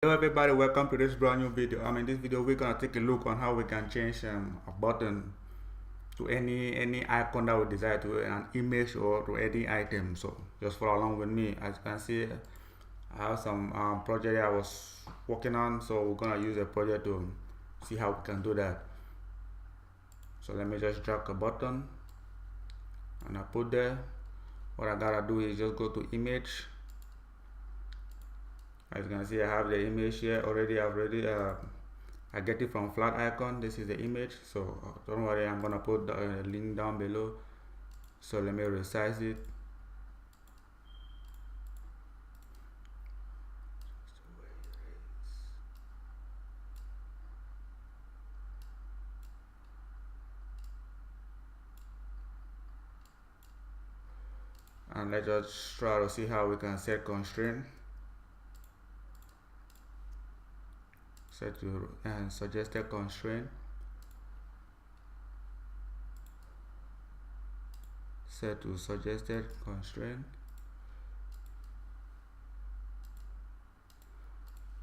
Hello everybody, welcome to this brand new video. In this video we're gonna take a look on how we can change a button to any icon that we desire, to an image or to any item. So just follow along with me. As you can see, I have some project I was working on, so we're gonna use a project to see how we can do that. So let me just drag a button and I put there. What I gotta do is just go to image. As you can see, I have the image here already. I get it from flat icon. This is the image, so don't worry, I'm gonna put the link down below. So let me resize it. And let's just try to see how we can set constraint. Set to suggested constraint. Set to suggested constraint.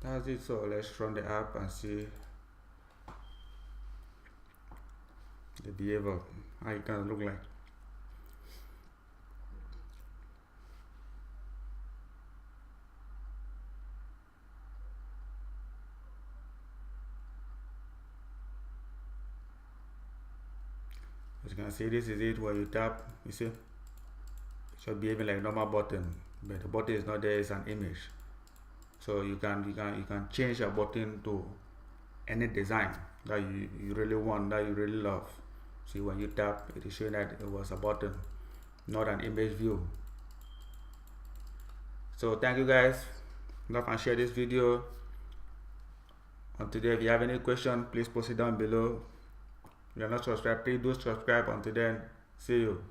That's it. So let's run the app and see the behavior, how it can look like. As you can see, this is it. When you tap, you see, it should behave like normal button, but the button is not there. It's an image. So you can change your button to any design that you really want, that you really love. See, when you tap, it is showing that it was a button, not an image view. So thank you guys. Love and share this video. And today, if you have any question, please post it down below. If you're not subscribed, please do subscribe. Until then, see you.